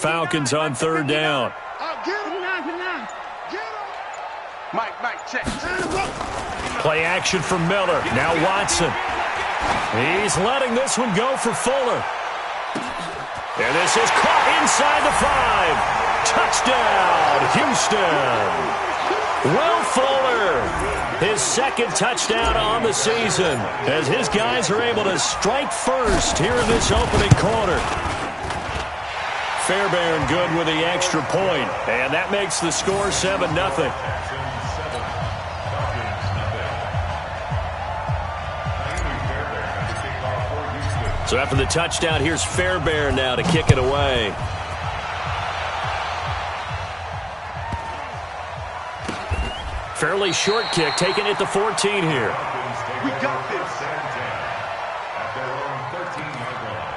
Falcons on third down. Mike, check. Play action for Miller. Now Watson. He's letting this one go for Fuller. And this is caught inside the 5. Touchdown, Houston. Will Fuller, his second touchdown on the season, as his guys are able to strike first here in this opening quarter. Fairbairn good with the extra point, and that makes the score 7-0. So after the touchdown, here's Fairbairn now to kick it away. Fairly short kick, taking it to 14 here. We got this. At their own 13-yard line.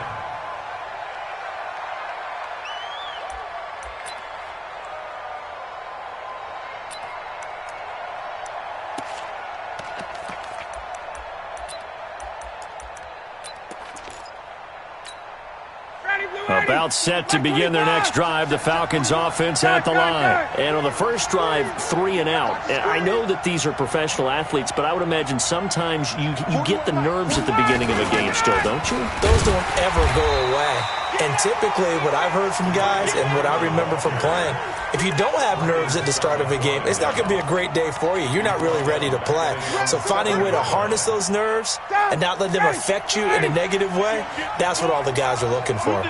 About set to begin their next drive, the Falcons offense at the line. And on the first drive, 3 and out. And I know that these are professional athletes, but I would imagine sometimes you get the nerves at the beginning of a game still, don't you? Those don't ever go away. And typically what I've heard from guys and what I remember from playing, if you don't have nerves at the start of a game, it's not going to be a great day for you. You're not really ready to play. So finding a way to harness those nerves and not let them affect you in a negative way, that's what all the guys are looking for.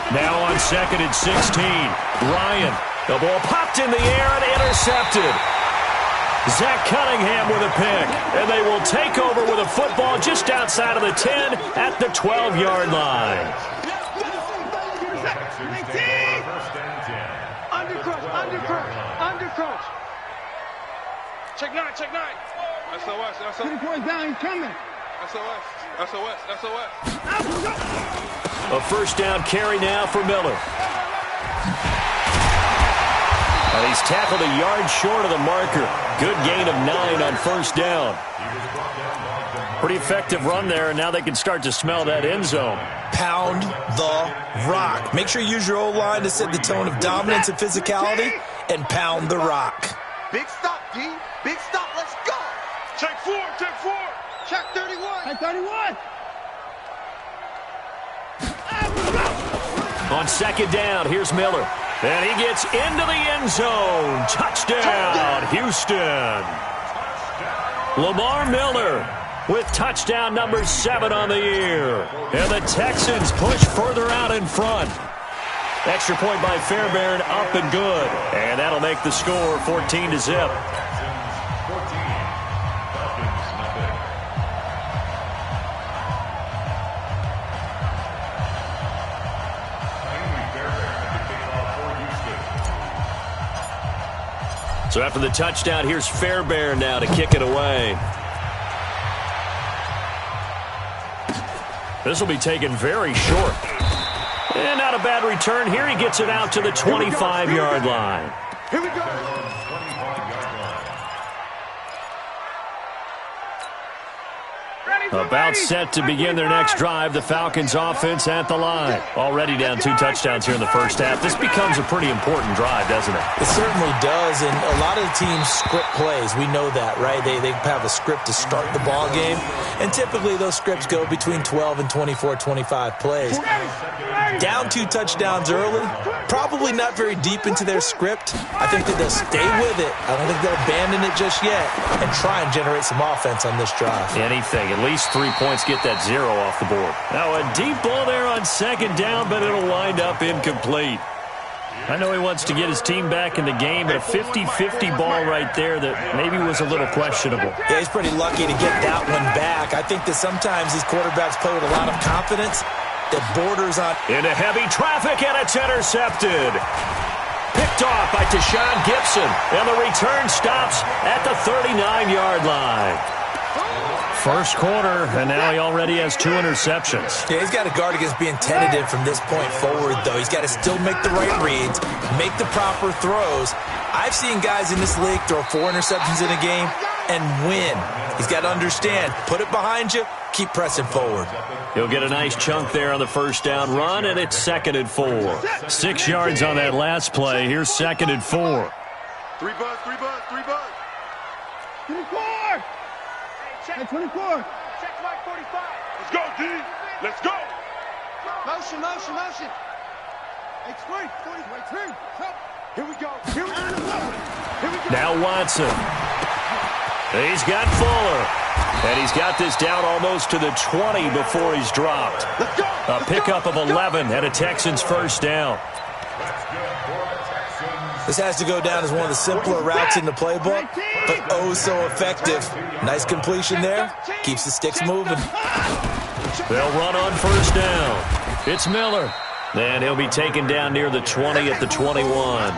Now on 2nd and 16, Ryan. The ball popped in the air and intercepted. Zach Cunningham with a pick, and they will take over with a football just outside of the 10 at the 12-yard line. Undercross. Check 9. SOS. 20 points down, he's coming. SOS. A first down carry now for Miller. And he's tackled a yard short of the marker. Good gain of 9 on first down. Pretty effective run there, and now they can start to smell that end zone. Pound the rock. Make sure you use your O-line to set the tone of dominance and physicality, and pound the rock. Big stop, D. Big stop. Let's go. Check 4. Check 31. Check 31. On second down, here's Miller. And he gets into the end zone. Touchdown, Houston. Lamar Miller with touchdown number 7 on the year. And the Texans push further out in front. Extra point by Fairbairn, up and good. And that'll make the score 14-0. So after the touchdown, here's Fairbairn now to kick it away. This will be taken very short. And not a bad return here. He gets it out to the 25-yard line. Here we go. About set to begin their next drive, the Falcons offense at the line. Already down 2 touchdowns here in the first half. This becomes a pretty important drive, doesn't it? It certainly does, and a lot of the teams script plays. We know that, right? They have a script to start the ball game, and typically those scripts go between 12 and 24, 25 plays. Down 2 touchdowns early, probably not very deep into their script. I think that they'll stay with it. I don't think they'll abandon it just yet and try and generate some offense on this drive. Anything, at least 3 points, get that 0 off the board. Now a deep ball there on second down, but it'll wind up incomplete. I know he wants to get his team back in the game, but a 50-50 ball right there that maybe was a little questionable. Yeah, he's pretty lucky to get that one back. I think that sometimes these quarterbacks play with a lot of confidence that borders on... Into heavy traffic, and it's intercepted. Picked off by Tashawn Gibson, and the return stops at the 39-yard line. First quarter, and now he already has 2 interceptions. Yeah, he's got to guard against being tentative from this point forward, though. He's got to still make the right reads, make the proper throws. I've seen guys in this league throw 4 interceptions in a game and win. He's got to understand, put it behind you, keep pressing forward. He'll get a nice chunk there on the first down run, and it's 2nd and 4. 6 yards on that last play. Here's 2nd and 4. 3 buzz, 3 buzz, 3 buzz. 24! Hey, 24! Check flag 45. Let's go, D. Let's go. Motion, motion, motion. Hey, 23! Here we go. Here we go. Here we go. Now Watson. He's got Fuller. And he's got this down almost to the 20 before he's dropped. Let's go. A pickup of 11 and a Texans first down. This has to go down as one of the simpler routes in the playbook, but oh so effective. Nice completion there. Keeps the sticks moving. They'll run on first down. It's Miller. And he'll be taken down near the 20 at the 21.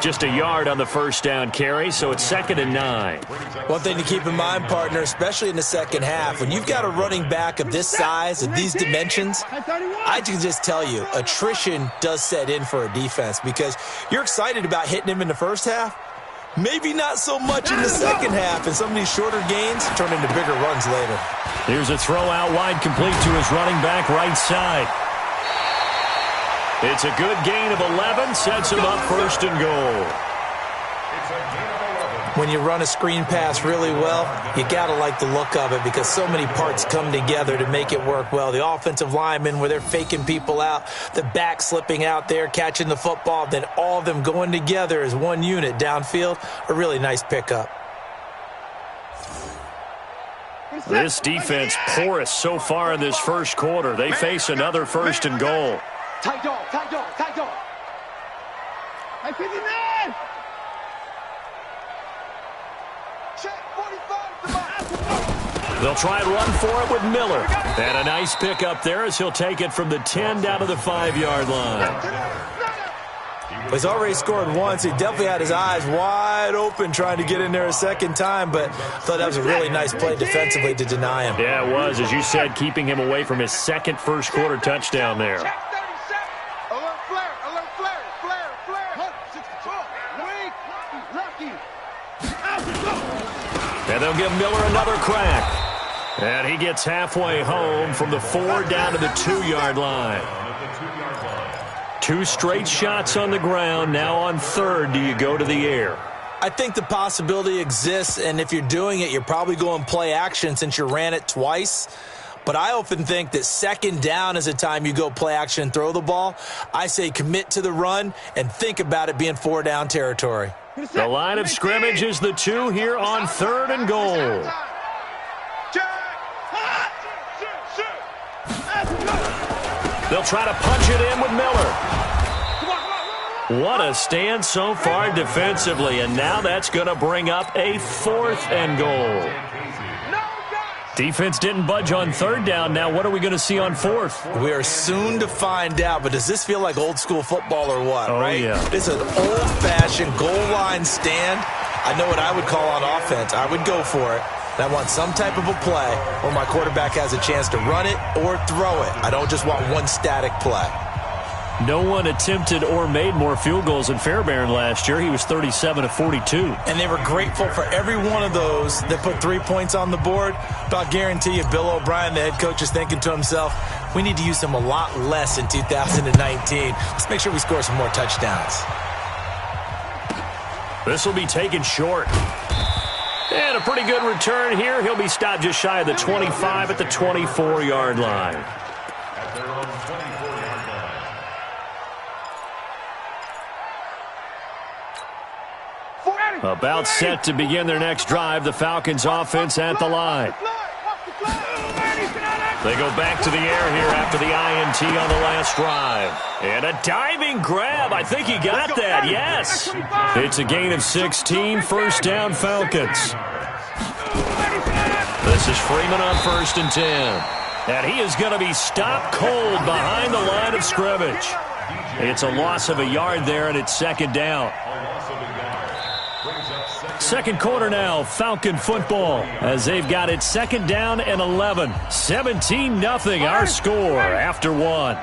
Just a yard on the first down carry, so it's 2nd and 9. One thing to keep in mind, partner, especially in the second half, when you've got a running back of this size, of these dimensions, I can just tell you, attrition does set in for a defense because you're excited about hitting him in the first half. Maybe not so much in the second half, and some of these shorter gains turn into bigger runs later. Here's a throw out wide complete to his running back right side. It's a good gain of 11, sets him up 1st and goal. When you run a screen pass really well, you got to like the look of it because so many parts come together to make it work well. The offensive linemen, where they're faking people out, the back slipping out there, catching the football, then all of them going together as one unit downfield, a really nice pickup. This defense porous so far in this first quarter. They face another 1st and goal. Tight dog, tight dog, tight dog. Hey, 59! Check 45. They'll try and run for it with Miller. And a nice pickup there as he'll take it from the 10 down to the 5-yard line. He's already scored once. He definitely had his eyes wide open trying to get in there a second time, but I thought that was a really nice play defensively to deny him. Yeah, it was, as you said, keeping him away from his second first-quarter touchdown there. Check 37. Alert flare, alert flare, flare, flare. 62. Weak, lucky. And they'll give Miller another crack. And he gets halfway home from the 4 down to the 2-yard line. 2 straight shots on the ground. Now on 3rd, do you go to the air? I think the possibility exists, and if you're doing it, you're probably going play action since you ran it twice. But I often think that 2nd down is a time you go play action and throw the ball. I say commit to the run and think about it being 4-down territory. The line of scrimmage is the 2 here on 3rd and goal. They'll try to punch it in with Miller. What a stand so far defensively, and now that's going to bring up a 4th and goal. Defense didn't budge on 3rd down. Now what are we going to see on 4th? We are soon to find out, but does this feel like old school football or what, right? Yeah. It's an old-fashioned goal line stand. I know what I would call on offense. I would go for it. And I want some type of a play where my quarterback has a chance to run it or throw it. I don't just want one static play. No one attempted or made more field goals than Fairbairn last year. He was 37 of 42. And they were grateful for every one of those that put 3 points on the board. But I'll guarantee you, Bill O'Brien, the head coach, is thinking to himself, we need to use him a lot less in 2019. Let's make sure we score some more touchdowns. This will be taken short. And a pretty good return here. He'll be stopped just shy of the 25 at the 24-yard line. At their own 24-yard line. About set to begin their next drive. The Falcons offense at the line. They go back to the air here after the INT on the last drive. And a diving grab. I think he got that. Yes. It's a gain of 16. First down, Falcons. This is Freeman on 1st and 10. And he is going to be stopped cold behind the line of scrimmage. It's a loss of a yard there, and it's 2nd down. Second quarter now, Falcon football, as they've got it 2nd down and 11. 17-0 our score after 1.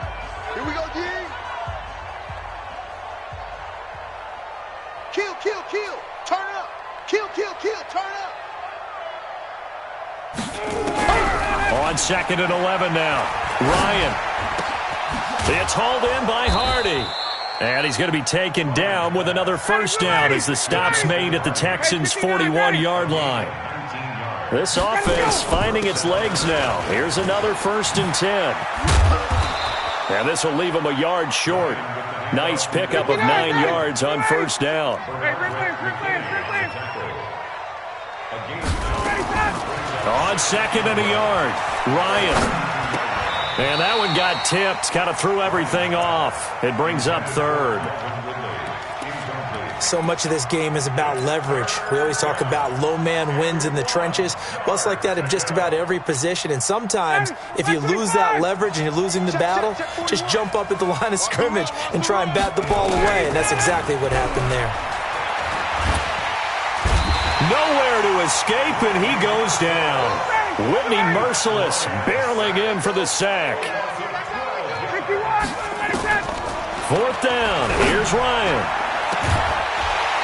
Here we go, D. Kill, kill, kill. Turn up. Kill, kill, kill. On 2nd and 11 now. Ryan. It's hauled in by Hardy. And he's going to be taken down with another first down as the stop's made at the Texans' 41-yard line. This offense finding its legs now. Here's another 1st and 10. And this will leave him a yard short. Nice pickup of 9 yards on first down. On 2nd and a yard, Ryan. And that one got tipped, kind of threw everything off. It brings up 3rd. So much of this game is about leverage. We always talk about low man wins in the trenches. Well, it's like that in just about every position. And sometimes, if you lose that leverage and you're losing the battle, just jump up at the line of scrimmage and try and bat the ball away. And that's exactly what happened there. Nowhere to escape, and he goes down. Whitney Merciless barreling in for the sack. 4th down. Here's Ryan.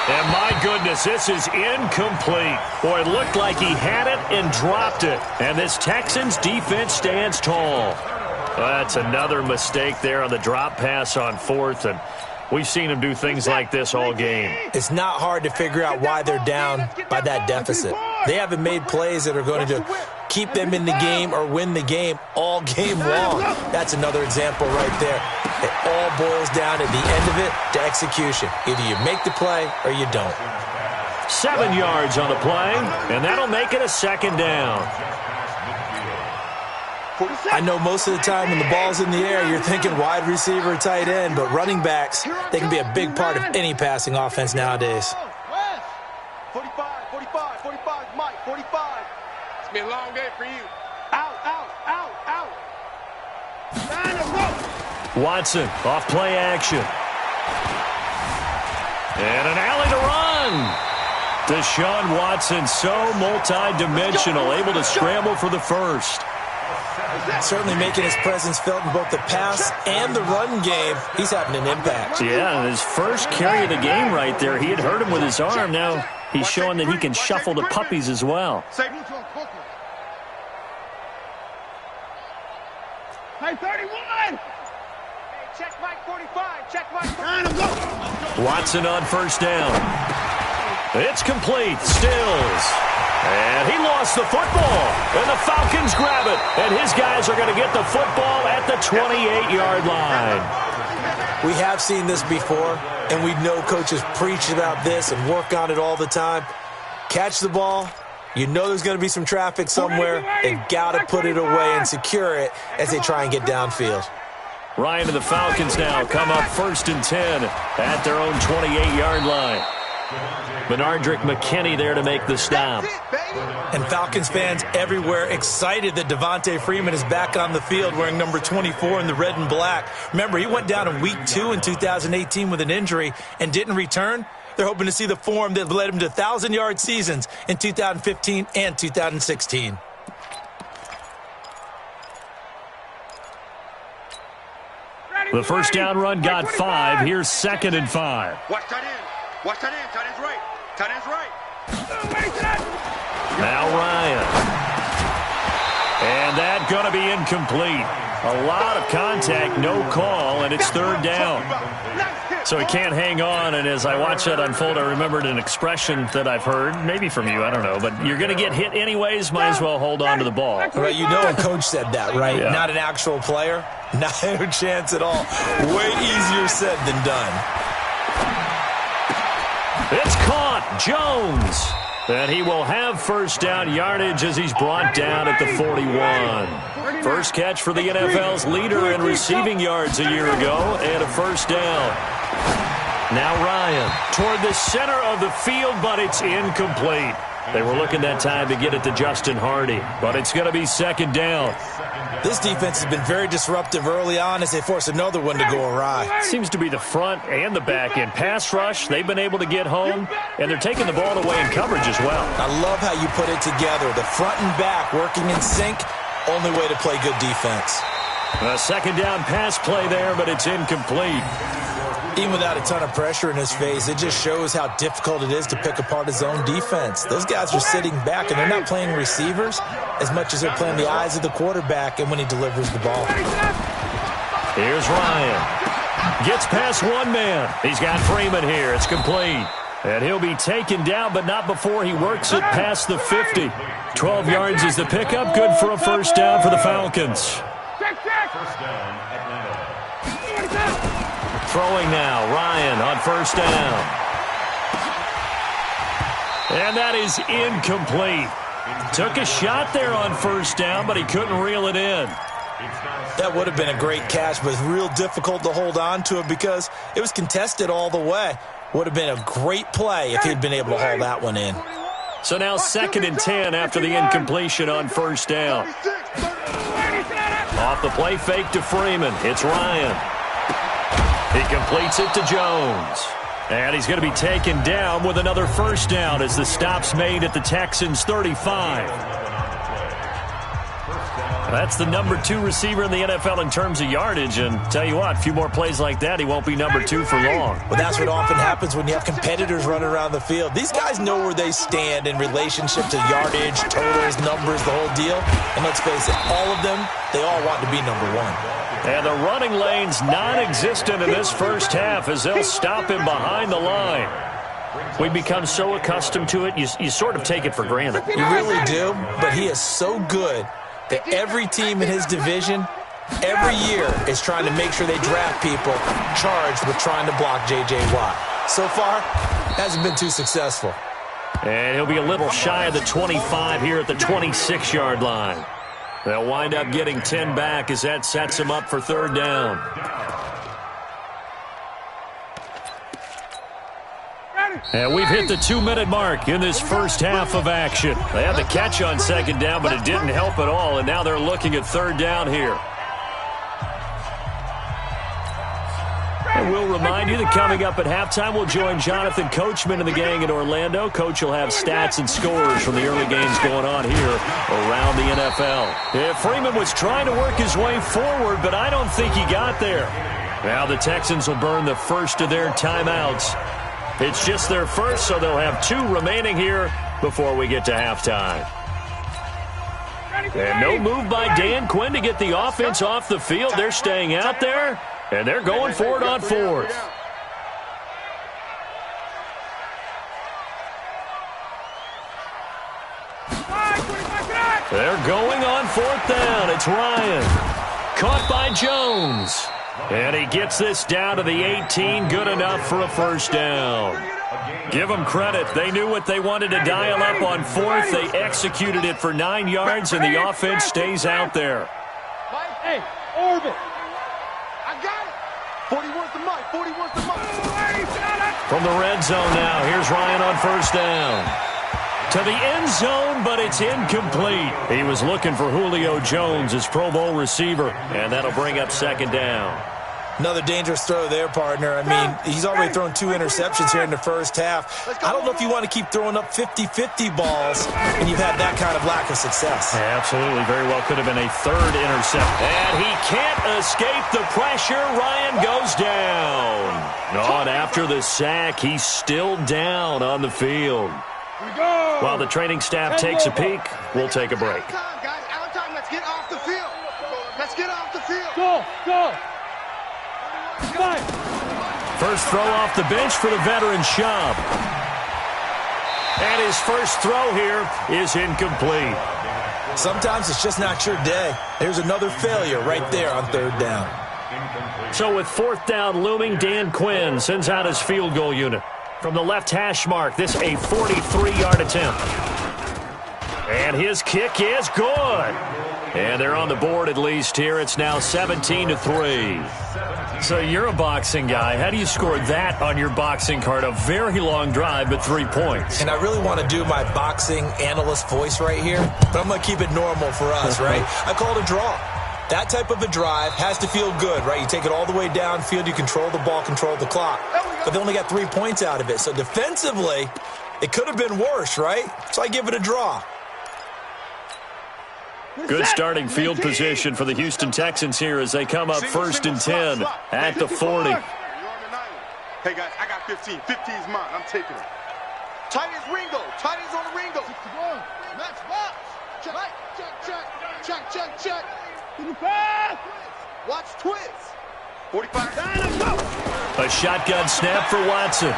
And my goodness, this is incomplete. Boy, it looked like he had it and dropped it. And this Texans defense stands tall. That's another mistake there on the drop pass on 4th. And we've seen him do things like this all game. It's not hard to figure out why they're down by that deficit. They haven't made plays that are going to keep them in the game or win the game all game long. That's another example right there. It all boils down at the end of it to execution. Either you make the play or you don't. 7 yards on the play, and that'll make it a 2nd down. I know most of the time when the ball's in the air, you're thinking wide receiver, tight end, but running backs, they can be a big part of any passing offense nowadays. 45, 45, Mike, 45. It's been a long day for you. Out. Watson off play action. And an alley to run. Deshaun Watson, so multi-dimensional, able to scramble for the first. Certainly making his presence felt in both the pass and the run game. He's having an impact. Yeah, his first carry of the game right there. He had hurt him with his arm. Now he's showing that he can shuffle the puppies as well. Hey, 31! Check Mike 45. Check Mike 45. Watson on first down. It's complete. Stills. And he lost the football. And the Falcons grab it. And his guys are going to get the football at the 28-yard line. We have seen this before, and we know coaches preach about this and work on it all the time. Catch the ball. You know there's going to be some traffic somewhere. They've got to put it away and secure it as they try and get downfield. Ryan and the Falcons now come up 1st and 10 at their own 28-yard line. Benardrick McKinney there to make the stop. And Falcons fans everywhere excited that Devontae Freeman is back on the field wearing number 24 in the red and black. Remember, he went down in week 2 in 2018 with an injury and didn't return. They're hoping to see the form that led him to 1,000-yard seasons in 2015 and 2016. The first down run got 5. Here's 2nd and 5. Watch tight end. Watch tight end. Tight end's right. Tight end's right. Now Ryan. And that going to be incomplete. A lot of contact, no call, and it's 3rd down. So he can't hang on, and as I watch that unfold, I remembered an expression that I've heard, maybe from you, I don't know, but you're going to get hit anyways, might as well hold on to the ball. Right, you know a coach said that, right? Yeah. Not an actual player. Not a chance at all. Way easier said than done. It's caught. Jones. And he will have first down yardage as he's brought down at the 41. First catch for the NFL's leader in receiving yards a year ago, and a first down. Now Ryan toward the center of the field, but it's incomplete. They were looking that time to get it to Justin Hardy, but it's going to be 2nd down. This defense has been very disruptive early on as they force another one to go awry. Seems to be the front and the back end. Pass rush, they've been able to get home, and they're taking the ball away in coverage as well. I love how you put it together. The front and back working in sync, only way to play good defense. A 2nd down pass play there, but it's incomplete. Even without a ton of pressure in his face, it just shows how difficult it is to pick apart his own defense. Those guys are sitting back, and they're not playing receivers as much as they're playing the eyes of the quarterback and when he delivers the ball. Here's Ryan. Gets past one man. He's got Freeman here. It's complete. And he'll be taken down, but not before he works it past the 50. 12 yards is the pickup. Good for a first down for the Falcons. First down, Atlanta. Throwing now, Ryan on first down. And that is incomplete. Took a shot there on first down, but he couldn't reel it in. That would have been a great catch, but it's real difficult to hold on to it because it was contested all the way. Would have been a great play if he'd been able to haul that one in. So now 2nd and 10 after the incompletion on first down. Off the play fake to Freeman. It's Ryan. He completes it to Jones. And he's going to be taken down with another first down as the stop's made at the Texans' 35. That's the number 2 receiver in the NFL in terms of yardage. And tell you what, a few more plays like that, he won't be number 2 for long. Well, that's what often happens when you have competitors running around the field. These guys know where they stand in relationship to yardage, totals, numbers, the whole deal. And let's face it, all of them, they all want to be number 1. And the running lane's non-existent in this first half as they'll stop him behind the line. We become so accustomed to it, you sort of take it for granted. You really do, but he is so good that every team in his division, every year, is trying to make sure they draft people charged with trying to block J.J. Watt. So far, hasn't been too successful. And he'll be a little shy of the 25 here at the 26-yard line. They'll wind up getting 10 back as that sets him up for third down. And we've hit the 2-minute mark in this first half of action. They had the catch on second down, but it didn't help at all, and now they're looking at third down here. And we'll remind you that coming up at halftime, we'll join Jonathan Coachman and the gang in Orlando. Coach will have stats and scores from the early games going on here around the NFL. Yeah, Freeman was trying to work his way forward, but I don't think he got there. Now the Texans will burn the first of their timeouts. It's just their first, so they'll have 2 remaining here before we get to halftime. And no move by Dan Quinn to get the offense off the field. They're staying out there, and they're going for it on 4th. They're going on 4th down. It's Ryan. Caught by Jones. And he gets this down to the 18, good enough for a first down. Give them credit. They knew what they wanted to dial up on 4th. They executed it for 9 yards, and the offense stays out there. Hey, orbit. I got it. 40 wants the mic. 40 wants the mic. From the red zone now, here's Ryan on first down. To the end zone, but it's incomplete. He was looking for Julio Jones, his Pro Bowl receiver, and that'll bring up second down. Another dangerous throw there, partner. I mean, he's already thrown 2 interceptions here in the first half. I don't know if you want to keep throwing up 50-50 balls when you've had that kind of lack of success. Absolutely. Very well could have been a 3rd interception. And he can't escape the pressure. Ryan goes down. And after the sack, he's still down on the field. While the training staff takes a peek, we'll take a break. Guys, out time. Let's get off the field. Let's get off the field. Go. First throw off the bench for the veteran Schaub. And his first throw here is incomplete. Sometimes it's just not your day. There's another failure right there on 3rd down. So with 4th down looming, Dan Quinn sends out his field goal unit. From the left hash mark, this a 43-yard attempt. And his kick is good. And they're on the board at least here. It's now 17-3. So you're a boxing guy. How do you score that on your boxing card? A very long drive, but 3 points. And I really want to do my boxing analyst voice right here, but I'm going to keep it normal for us, right? I call it a draw. That type of a drive has to feel good, right? You take it all the way downfield, you control the ball, control the clock. But they only got 3 points out of it. So defensively, it could have been worse, right? So I give it a draw. Good starting field position for the Houston Texans here as they come up 1st and 10 at the 40. Hey, guys, I got 15. 15's mine. I'm taking it. Tight as Ringo. Tight as on the Ringo. 61. Next box. Check. Right. Check. To the pass. Watch twist. 45. A shotgun snap for Watson.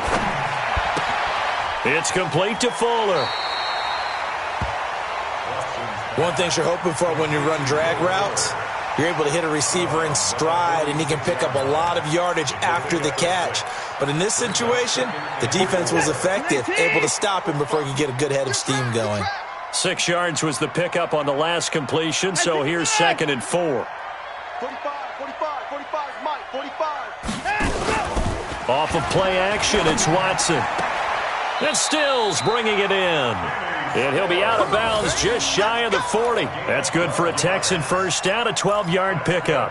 It's complete to Fuller. One thing you're hoping for when you run drag routes, you're able to hit a receiver in stride, and he can pick up a lot of yardage after the catch. But in this situation, the defense was effective, able to stop him before he could get a good head of steam going. 6 yards was the pickup on the last completion, so here's 2nd and 4. 45, Mike, 45. Off of play action, it's Watson. And Stills bringing it in. And he'll be out of bounds just shy of the 40. That's good for a Texan first down, a 12-yard pickup.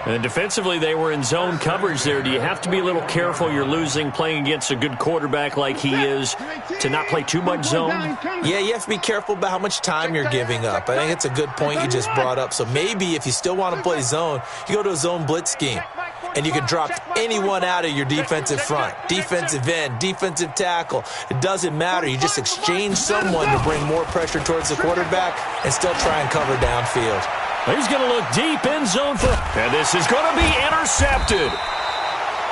And defensively, they were in zone coverage there. Do you have to be a little careful? You're losing playing against a good quarterback like he is to not play too much zone? Yeah, you have to be careful about how much time you're giving up. I think it's a good point you just brought up. So maybe if you still want to play zone, you go to a zone blitz scheme. And you can drop anyone out of your defensive front. Defensive end, defensive tackle. It doesn't matter. You just exchange someone to bring more pressure towards the quarterback and still try and cover downfield. He's going to look deep in zone for... And this is going to be intercepted.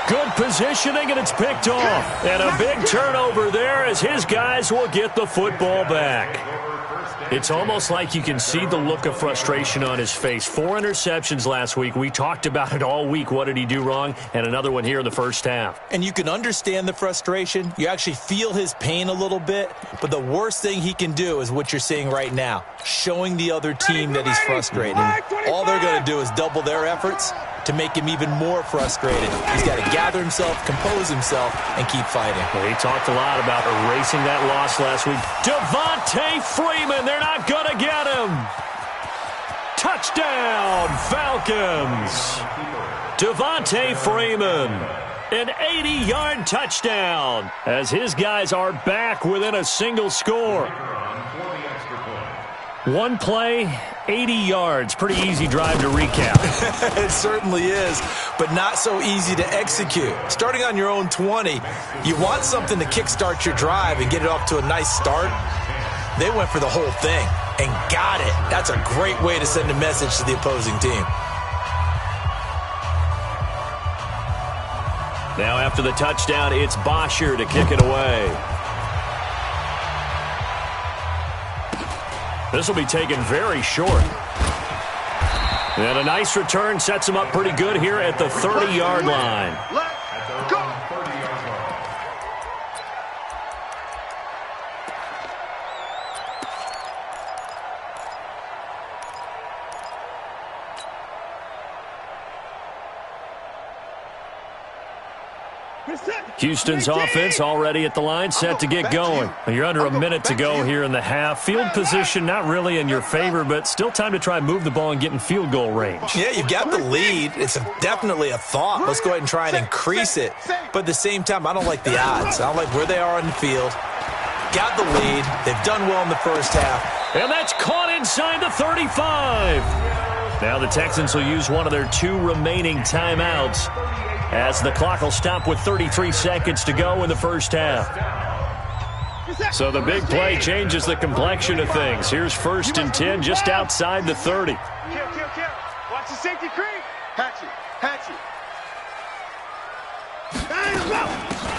Good positioning, and it's picked off. And a big turnover there as his guys will get the football back. It's almost like you can see the look of frustration on his face. 4 interceptions last week. We talked about it all week. What did he do wrong? And another one here in the first half. And you can understand the frustration. You actually feel his pain a little bit. But the worst thing he can do is what you're seeing right now, showing the other team that he's frustrated. All they're going to do is double their efforts to make him even more frustrated. He's got to gather himself, compose himself, and keep fighting. Well, he talked a lot about erasing that loss last week. Devontae Freeman, they're not going to get him. Touchdown, Falcons. Devontae Freeman, an 80-yard touchdown as his guys are back within a single score. One play, 80 yards. Pretty easy drive to recap. It certainly is, but not so easy to execute. Starting on your own 20, you want something to kickstart your drive and get it off to a nice start. They went for the whole thing and got it. That's a great way to send a message to the opposing team. Now after the touchdown, it's Bosher to kick it away. This will be taken very short. And a nice return sets him up pretty good here at the 30-yard line. Let's go. Houston's offense already at the line, set to get going. You're under a minute to go here in the half. Field position not really in your favor, but still time to try and move the ball and get in field goal range. Yeah, you've got the lead. It's definitely a thought. Let's go ahead and try and increase it. But at the same time, I don't like the odds. I don't like where they are on the field. Got the lead. They've done well in the first half. And that's caught inside the 35. Now the Texans will use one of their 2 remaining timeouts, as the clock will stop with 33 seconds to go in the first half. So the big play changes the complexion of things. Here's 1st and 10 just outside the 30. Kill. Watch the safety creep. Hatchet.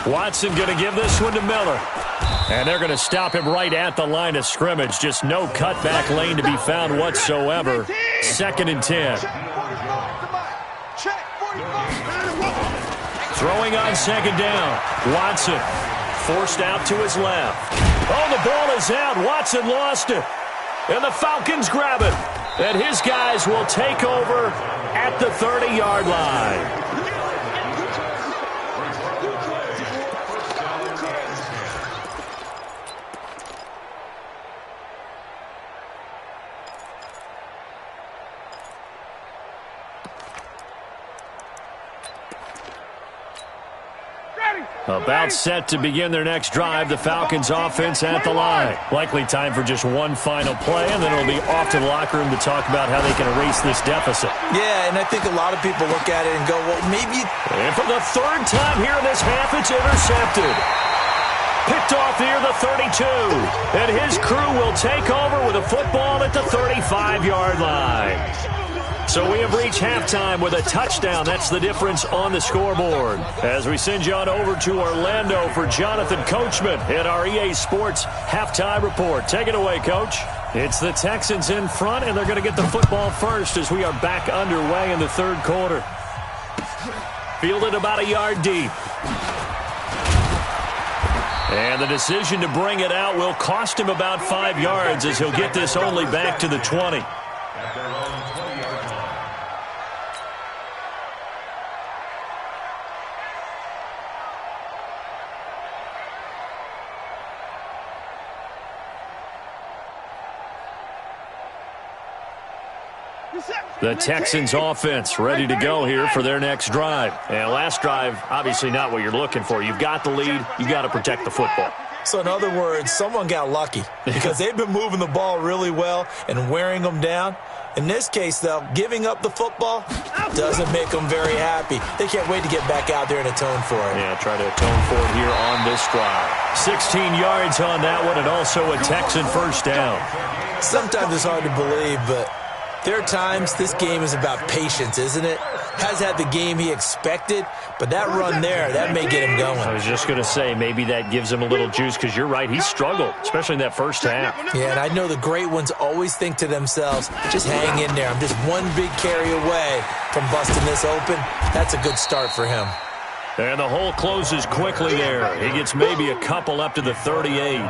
Watson going to give this one to Miller. And they're going to stop him right at the line of scrimmage. Just no cutback lane to be found whatsoever. 2nd and 10. Throwing on 2nd down. Watson forced out to his left. Oh, the ball is out. Watson lost it. And the Falcons grab it. And his guys will take over at the 30-yard line. About set to begin their next drive, the Falcons offense at the line. Likely time for just one final play, and then it'll be off to the locker room to talk about how they can erase this deficit. Yeah, and I think a lot of people look at it and go, well, maybe... And for the third time here in this half, it's intercepted. Picked off near the 32. And his crew will take over with a football at the 35-yard line. So we have reached halftime with a touchdown. That's the difference on the scoreboard. As we send you on over to Orlando for Jonathan Coachman in our EA Sports halftime report. Take it away, Coach. It's the Texans in front, and they're going to get the football first as we are back underway in the third quarter. Fielded about a yard deep. And the decision to bring it out will cost him about 5 yards as he'll get this only back to the 20. The Texans offense ready to go here for their next drive. And last drive, obviously not what you're looking for. You've got the lead. You got to protect the football. So in other words, someone got lucky because they've been moving the ball really well and wearing them down. In this case, though, giving up the football doesn't make them very happy. They can't wait to get back out there and atone for it. Yeah, try to atone for it here on this drive. 16 yards on that one and also a Texan first down. Sometimes it's hard to believe, but there are times this game is about patience, isn't it? Has had the game he expected, but that run there, that may get him going. I was just going to say, maybe that gives him a little juice because you're right, he struggled, especially in that first half. Yeah, and I know the great ones always think to themselves, just hang in there. I'm just one big carry away from busting this open. That's a good start for him. And the hole closes quickly there. He gets maybe a couple up to the 38.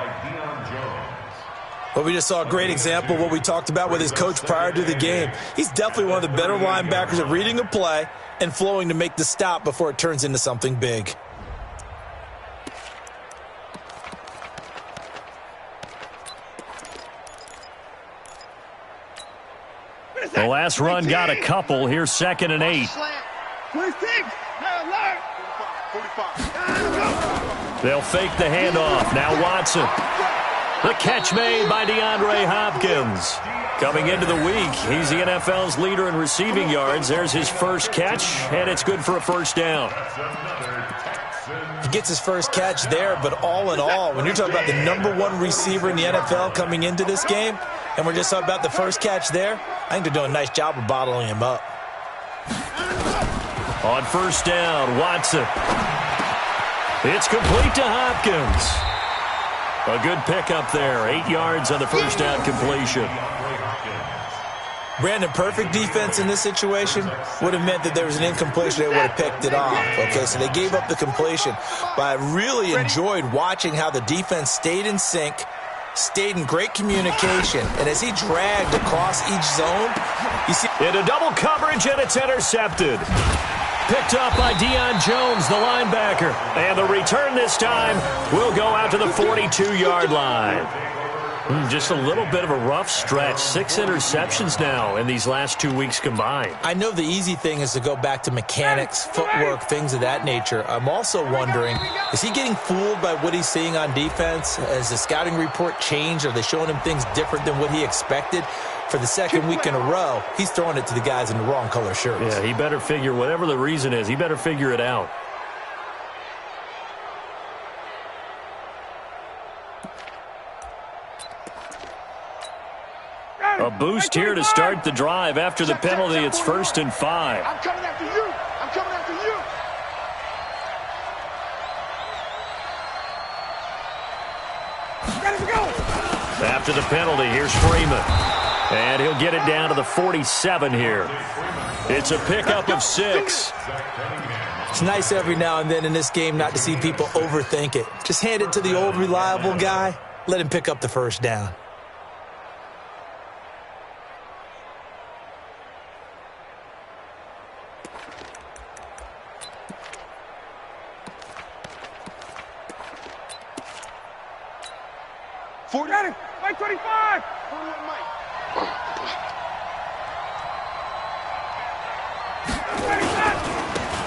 But we just saw a great example of what we talked about with his coach prior to the game. He's definitely one of the better linebackers at reading a play and flowing to make the stop before it turns into something big. The last run got a couple. Here's 2nd and 8. 26. They'll fake the handoff. Now Watson. The catch made by DeAndre Hopkins. Coming into the week, he's the NFL's leader in receiving yards. There's his first catch, and it's good for a first down. He gets his first catch there, but all in all, when you're talking about the #1 receiver in the NFL coming into this game, and we're just talking about the first catch there, I think they're doing a nice job of bottling him up. On first down, Watson. It's complete to Hopkins. A good pickup there. 8 yards on the first down completion. Brandon, perfect defense in this situation would have meant that there was an incompletion. They would have picked it off. Okay, so they gave up the completion. But I really enjoyed watching how the defense stayed in sync, stayed in great communication, and as he dragged across each zone, you see... Into double coverage, and it's intercepted. Picked up by Deion Jones, the linebacker. And the return this time will go out to the 42-yard line. Just a little bit of a rough stretch. 6 interceptions now in these last 2 weeks combined. I know the easy thing is to go back to mechanics, footwork, things of that nature. I'm also wondering, is he getting fooled by what he's seeing on defense? Has the scouting report changed? Are they showing him things different than what he expected? For the second week in a row, he's throwing it to the guys in the wrong color shirts. Yeah, he better figure, whatever the reason is, he better figure it out. A boost here to start the drive. After the penalty, it's 1st and 5. I'm coming after you. I'm coming after you. Ready to go. After the penalty, here's Freeman. And he'll get it down to the 47 here. It's a pickup of 6. It's nice every now and then in this game not to see people overthink it. Just hand it to the old reliable guy. Let him pick up the first down. Mike 25.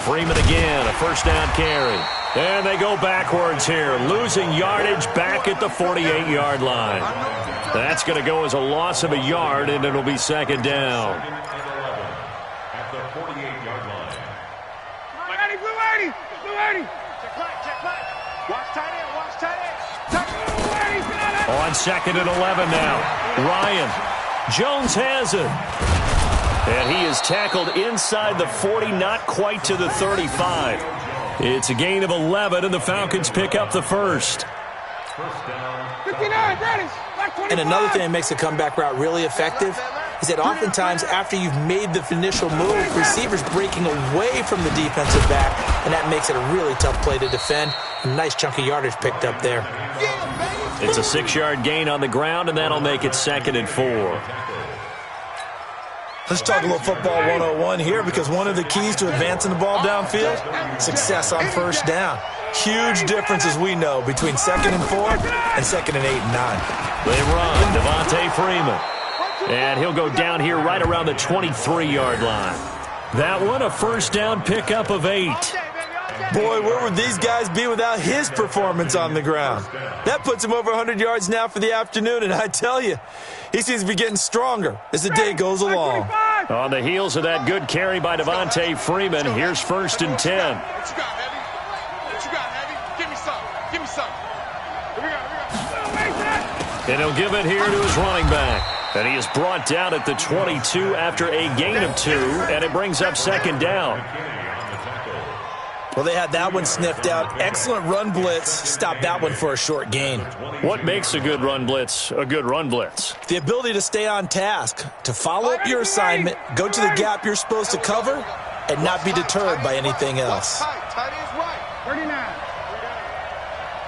Freeman again, a first down carry. And they go backwards here, losing yardage back at the 48-yard line. That's going to go as a loss of a yard, and it'll be second down. At the 48-yard line. Blue 80. Check right. Watch tight end. On second and 11 now. Ryan. Jones has it. And he is tackled inside the 40, not quite to the 35. It's a gain of 11, and the Falcons pick up the first. 59, ready. And another thing that makes a comeback route really effective is that oftentimes after you've made the initial move, receivers breaking away from the defensive back, and that makes it a really tough play to defend. A nice chunk of yardage picked up there. It's a 6-yard gain on the ground, and that'll make it second and 4. Let's talk a little football 101 here, because one of the keys to advancing the ball downfield, success on first down. Huge difference, as we know, between second and 4 and second and 8 and 9. They run. Devontae Freeman. And he'll go down here right around the 23-yard line. That one, a first down pickup of 8. Boy, where would these guys be without his performance on the ground? That puts him over 100 yards now for the afternoon, and I tell you, he seems to be getting stronger as the day goes along. On the heels of that good carry by Devontae Freeman, here's first and 10. What you got, Heavy? Give me some. Here we go. And he'll give it here to his running back. And he is brought down at the 22 after a gain of 2, and it brings up second down. Well, they had that one sniffed out. Excellent run blitz. Stopped that one for a short gain. What makes a good run blitz a good run blitz? The ability to stay on task, to follow up your assignment, go to the gap you're supposed to cover, and not be deterred by anything else. Tight end's right. 39.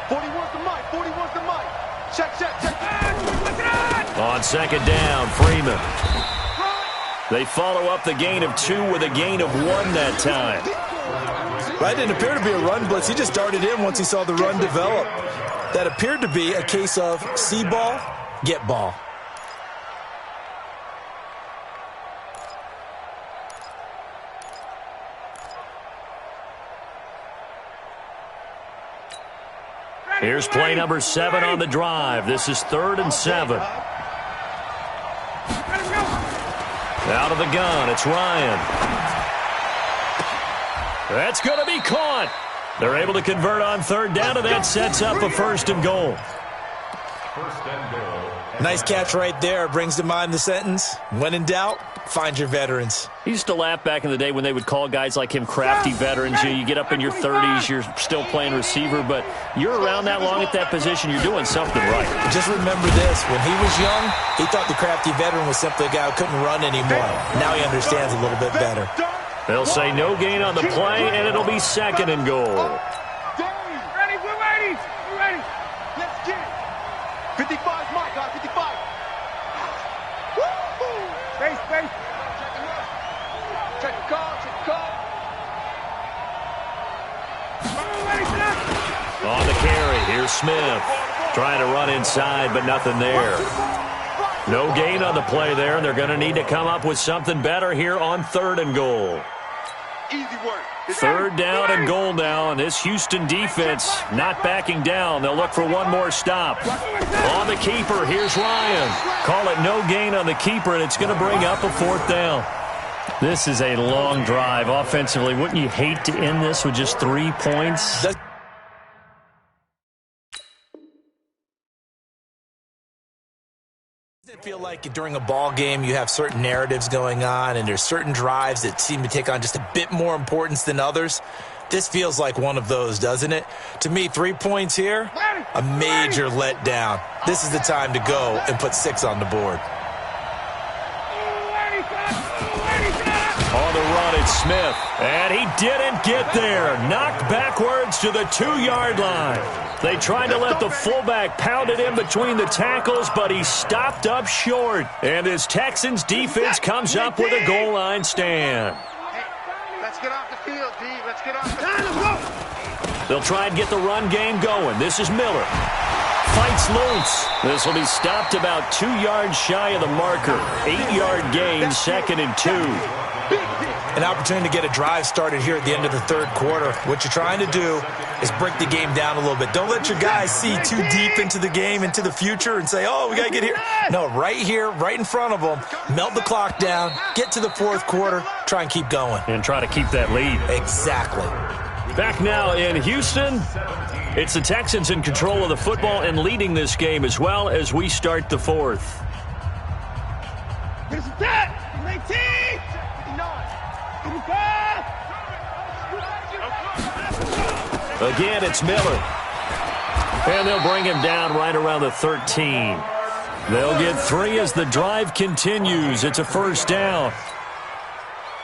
41's the mic. Check. On second down, Freeman. They follow up the gain of 2 with a gain of 1 that time. Right, didn't appear to be a run blitz. He just darted in once he saw the run develop. That appeared to be a case of see ball, get ball. Here's play number 7 on the drive. This is 3rd and 7. Out of the gun, it's Ryan. That's going to be caught. They're able to convert on 3rd down, and that sets up a 1st and goal. First and goal. Nice catch right there. Brings to mind the sentence, when in doubt, find your veterans. I used to laugh back in the day when they would call guys like him crafty veterans. You get up in your 30s, you're still playing receiver, but you're around that long at that position, you're doing something right. Just remember this, when he was young, he thought the crafty veteran was simply a guy who couldn't run anymore. Now he understands a little bit better. They'll say no gain on the play, and it'll be 2nd and goal. Ready, Blue 80s. Let's get it. 55's my guy, 55. Woo-hoo. Space. Check the call. On the carry, here's Smith. Trying to run inside, but nothing there. No gain on the play there, and they're going to need to come up with something better here on 3rd and goal. Easy work. 3rd down and goal now, and this Houston defense not backing down. They'll look for one more stop. On the keeper, here's Ryan. Call it no gain on the keeper, and it's going to bring up a 4th down. This is a long drive offensively. Wouldn't you hate to end this with just 3 points? Doesn't it feel like during a ball game you have certain narratives going on and there's certain drives that seem to take on just a bit more importance than others? This feels like one of those, doesn't it? To me, 3 points here, a major letdown. This is the time to go and put 6 on the board. On the run, it's Smith. And he didn't get there. Knocked backwards to the 2-yard line. They tried to let the fullback pound it in between the tackles, but he stopped up short. And his Texans defense comes up with a goal line stand. Let's get off the field, D. Let's get off the field. They'll try and get the run game going. This is Miller. Fights loose. This will be stopped about 2 yards shy of the marker. 8-yard gain, 2nd and 2. An opportunity to get a drive started here at the end of the third quarter. What you're trying to do is break the game down a little bit. Don't let your guys see too deep into the game, into the future, and say, oh, we got to get here. No, right here, right in front of them, melt the clock down, get to the fourth quarter, try and keep going. And try to keep that lead. Exactly. Back now in Houston, it's the Texans in control of the football and leading this game as well as we start the fourth. Again, it's Miller. And they'll bring him down right around the 13. They'll get 3 as the drive continues. It's a first down.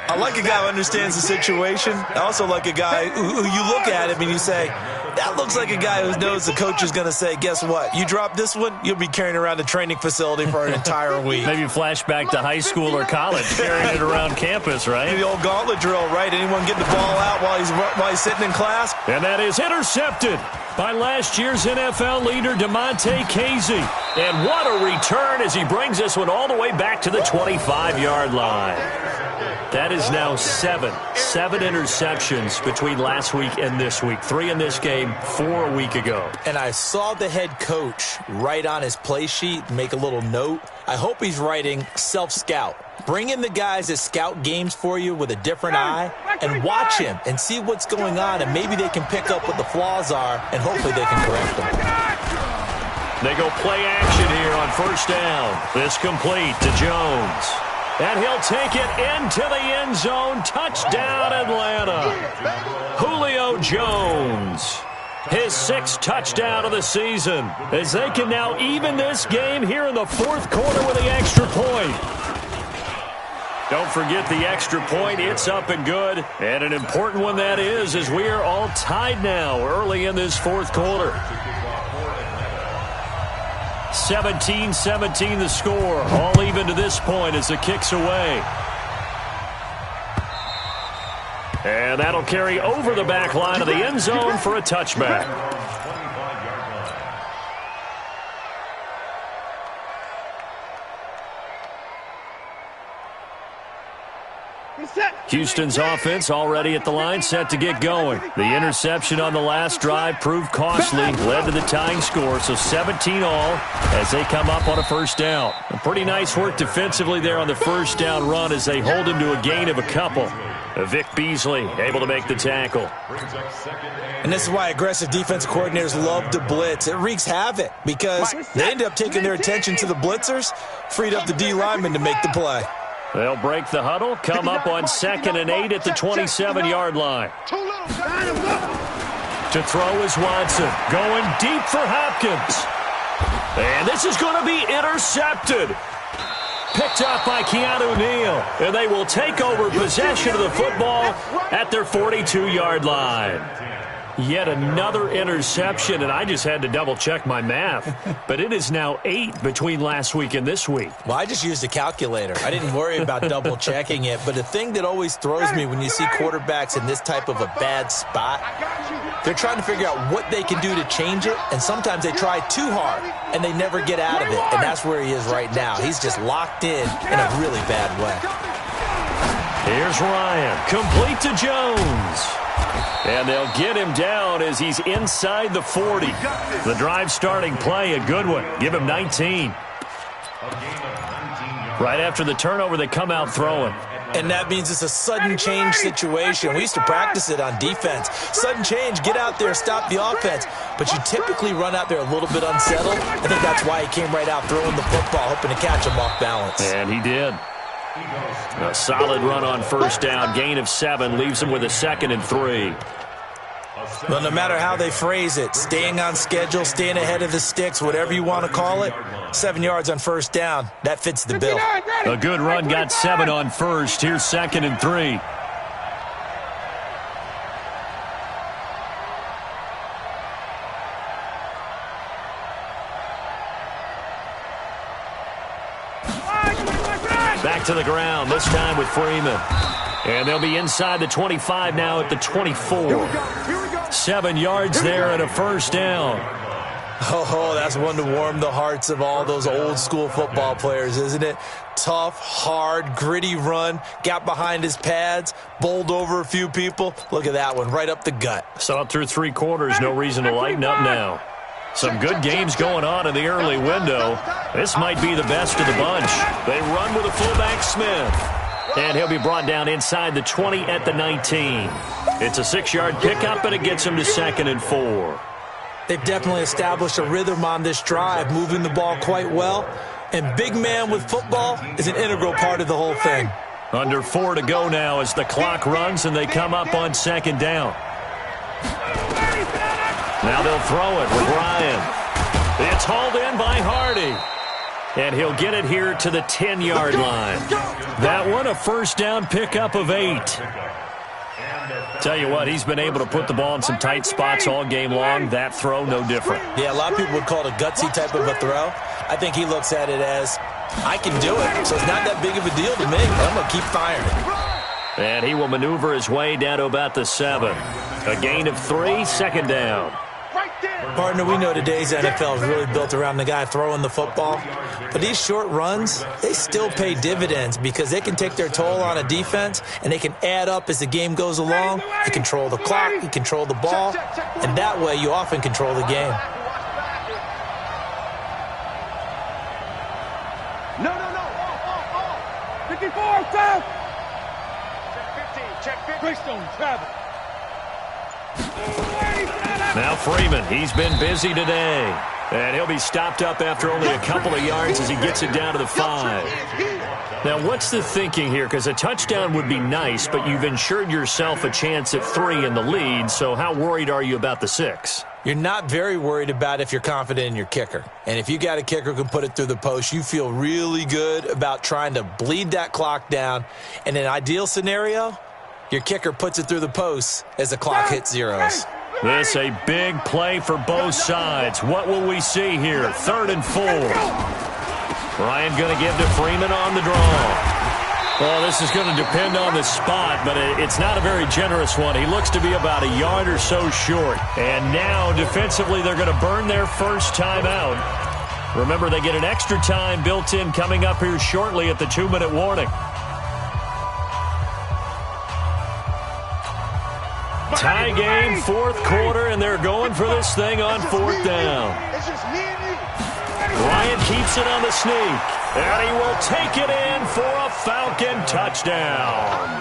I like a guy who understands the situation. I also like a guy who you look at him and you say, that looks like a guy who knows the coach is going to say, guess what? You drop this one, you'll be carrying around the training facility for an entire week. Maybe flashback to high school or college, carrying it around campus, right? The old gauntlet drill, right? Anyone getting the ball out while he's sitting in class? And that is intercepted by last year's NFL leader, DeMonte Casey. And what a return as he brings this one all the way back to the 25-yard line. That is now 7 interceptions between last week and this week. 3 in this game, 4 a week ago. And I saw the head coach write on his play sheet, make a little note. I hope he's writing self-scout. Bring in the guys that scout games for you with a different eye and watch him and see what's going on, and maybe they can pick up what the flaws are, and hopefully they can correct them. They go play action here on first down. This complete to Jones. And he'll take it into the end zone. Touchdown, Atlanta. Julio Jones. His 6th touchdown of the season, as they can now even this game here in the fourth quarter with the extra point. Don't forget the extra point. It's up and good. And an important one that is, as we are all tied now early in this fourth quarter. 17-17 the score. All even to this point as the kick's away. And that'll carry over the back line of the end zone for a touchback. Houston's offense already at the line, set to get going. The interception on the last drive proved costly, led to the tying score, so 17 all as they come up on a first down. A pretty nice work defensively there on the first down run as they hold him to a gain of a couple. Vic Beasley able to make the tackle. And this is why aggressive defensive coordinators love to blitz. It wreaks havoc because they end up taking their attention to the blitzers, freed up the D lineman to make the play. They'll break the huddle, come up on 2nd and 8 at the 27-yard line. To throw is Watson, going deep for Hopkins. And this is going to be intercepted. Picked up by Keanu Neal. And they will take over possession of the football at their 42-yard line. Yet another interception, and I just had to double-check my math. But it is now 8 between last week and this week. Well, I just used a calculator. I didn't worry about double-checking it. But the thing that always throws me when you see quarterbacks in this type of a bad spot, they're trying to figure out what they can do to change it, and sometimes they try too hard, and they never get out of it. And that's where he is right now. He's just locked in a really bad way. Here's Ryan, complete to Jones. And they'll get him down as he's inside the 40. The drive starting play, a good one. Give him 19. Right after the turnover, they come out throwing. And that means it's a sudden change situation. We used to practice it on defense. Sudden change, get out there, stop the offense. But you typically run out there a little bit unsettled. I think that's why he came right out throwing the football, hoping to catch him off balance. And he did. A solid run on first down. Gain of 7 leaves him with a 2nd and 3. Well, no matter how they phrase it, staying on schedule, staying ahead of the sticks, whatever you want to call it, 7 yards on first down, that fits the bill. A good run, got 7 on first. Here's 2nd and 3. Back to the ground, this time with Freeman. And they'll be inside the 25 now at the 24. 7 yards there and a first down. Oh, that's one to warm the hearts of all those old school football players, isn't it? Tough, hard, gritty run, got behind his pads, bowled over a few people. Look at that one, right up the gut. Saw it through 3 quarters, no reason to lighten up now. Some good games going on in the early window. This might be the best of the bunch. They run with a fullback Smith. And he'll be brought down inside the 20 at the 19. It's a 6-yard pickup, and it gets him to 2nd and 4. They've definitely established a rhythm on this drive, moving the ball quite well. And big man with football is an integral part of the whole thing. Under 4 to go now as the clock runs and they come up on 2nd down. Now they'll throw it with Ryan. It's hauled in by Hardy. And he'll get it here to the 10-yard line. That one a 1st down pickup of 8. Tell you what, he's been able to put the ball in some tight spots all game long. That throw, no different. Yeah, a lot of people would call it a gutsy type of a throw. I think he looks at it as, I can do it, so it's not that big of a deal to me. I'm going to keep firing. And he will maneuver his way down to about the 7. A gain of 3, 2nd down. Partner, we know today's NFL is really built around the guy throwing the football. But these short runs, they still pay dividends because they can take their toll on a defense, and they can add up as the game goes along. You control the clock, you control the ball, and that way you often control the game. No. 54, stop. Check 15. Greystone, travel. Now Freeman, he's been busy today. And he'll be stopped up after only a couple of yards as he gets it down to the 5. Now, what's the thinking here? Because a touchdown would be nice, but you've ensured yourself a chance at 3 in the lead, so how worried are you about the 6? You're not very worried about if you're confident in your kicker. And if you got a kicker who can put it through the post, you feel really good about trying to bleed that clock down. In an ideal scenario, your kicker puts it through the post as the clock hits zeros. This a big play for both sides. What will we see here? 3rd and 4. Ryan going to give to Freeman on the draw. Well, this is going to depend on the spot, but it's not a very generous one. He looks to be about a yard or so short. And now, defensively, they're going to burn their first time out. Remember, they get an extra time built in coming up here shortly at the 2-minute warning. Tie game, 4th quarter, and they're going for this thing on 4th down. Ryan keeps it on the sneak, and he will take it in for a Falcon touchdown.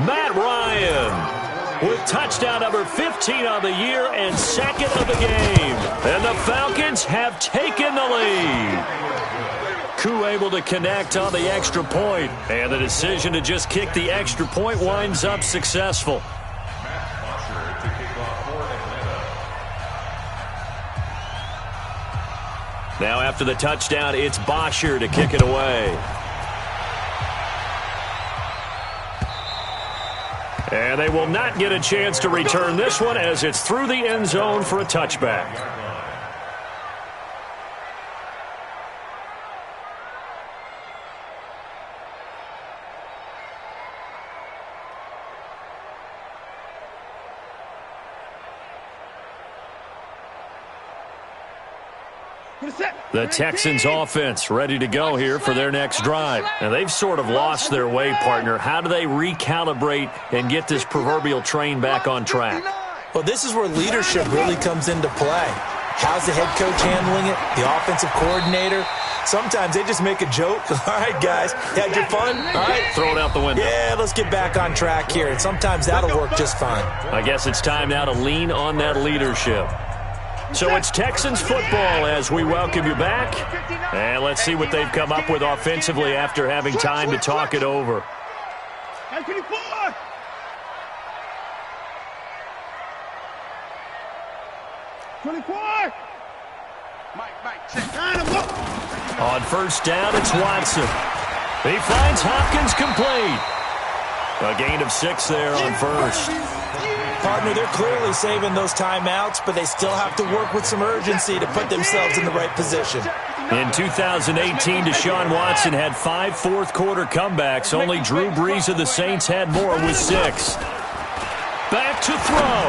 Matt Ryan with touchdown number 15 on the year and 2nd of the game. And the Falcons have taken the lead. Koo able to connect on the extra point, and the decision to just kick the extra point winds up successful. Now after the touchdown, it's Bosher to kick it away. And they will not get a chance to return this one as it's through the end zone for a touchback. The Texans offense ready to go here for their next drive. And they've sort of lost their way, partner. How do they recalibrate and get this proverbial train back on track? Well, this is where leadership really comes into play. How's the head coach handling it? The offensive coordinator? Sometimes they just make a joke. All right, guys, had your fun? All right. Throw it out the window. Yeah, let's get back on track here. And sometimes that'll work just fine. I guess it's time now to lean on that leadership. So it's Texans football as we welcome you back. And let's see what they've come up with offensively after having time to talk it over. 24. On 1st down, it's Watson. He finds Hopkins complete. A gain of 6 there on 1st. Partner, they're clearly saving those timeouts, but they still have to work with some urgency to put themselves in the right position. In 2018, Deshaun Watson had 5 4th-quarter comebacks. Only Drew Brees of the Saints had more with 6. Back to throw.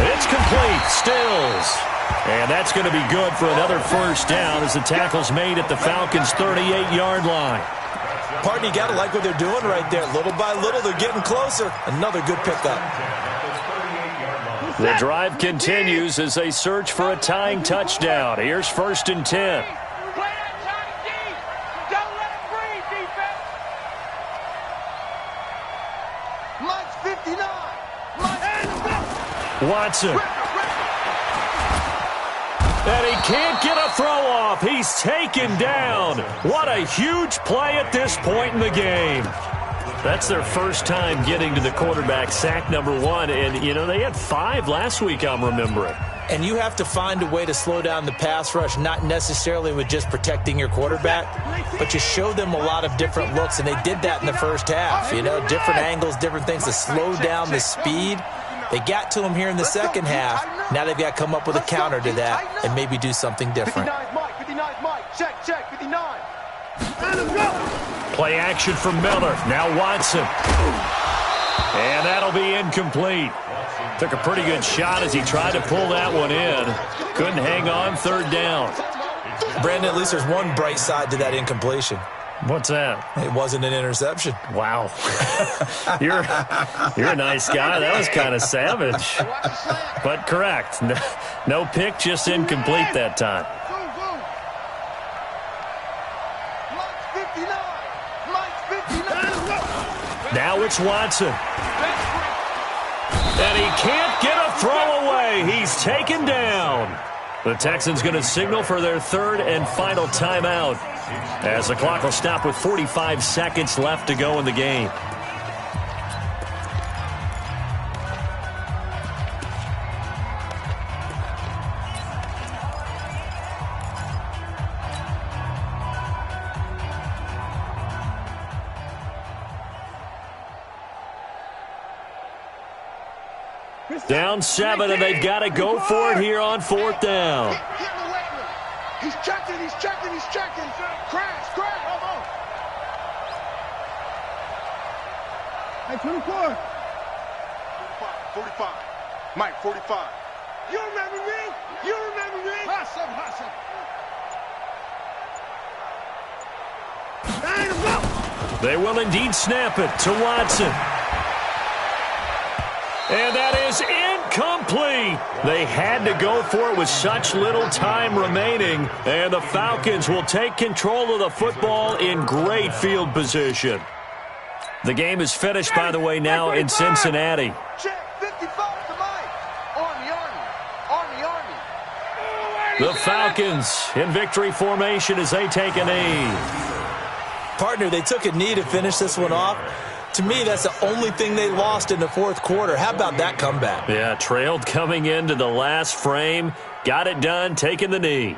It's complete. Stills. And that's going to be good for another first down as the tackle's made at the Falcons' 38-yard line. Partner, you got to like what they're doing right there. Little by little, they're getting closer. Another good pickup. The drive continues as they search for a tying touchdown. Here's 1st and 10. Watson. And he can't get a throw off. He's taken down. What a huge play at this point in the game. That's their first time getting to the quarterback, sack number 1. And, you know, they had 5 last week, I'm remembering. And you have to find a way to slow down the pass rush, not necessarily with just protecting your quarterback, but you show them a lot of different looks, and they did that in the first half. You know, different angles, different things to slow down the speed. They got to him here in the second half. Now they've got to come up with a counter to that and maybe do something different. 59 Mike, 59 Mike, check, 59. Play action from Miller. Now Watson. And that'll be incomplete. Took a pretty good shot as he tried to pull that one in. Couldn't hang on, 3rd down. Brandon, at least there's one bright side to that incompletion. What's that? It wasn't an interception. Wow. You're a nice guy. That was kind of savage. But correct. No pick, just incomplete that time. Now it's Watson. And he can't get a throw away. He's taken down. The Texans going to signal for their 3rd and final timeout as the clock will stop with 45 seconds left to go in the game. Down 7, and they've got to go for it here on 4th down. He's checking. Crash. Come on. Hey, 24. 45. Mike, 45. You remember me? Hustle. They will indeed snap it to Watson. And that is incomplete. They had to go for it with such little time remaining. And the Falcons will take control of the football in great field position. The game is finished, by the way, now in Cincinnati. Check, 55 to Mike. Army. The Falcons in victory formation as they take a knee. Partner, they took a knee to finish this one off. To me, that's the only thing they lost in the 4th quarter. How about that comeback? Yeah, trailed coming into the last frame. Got it done, taking the knee.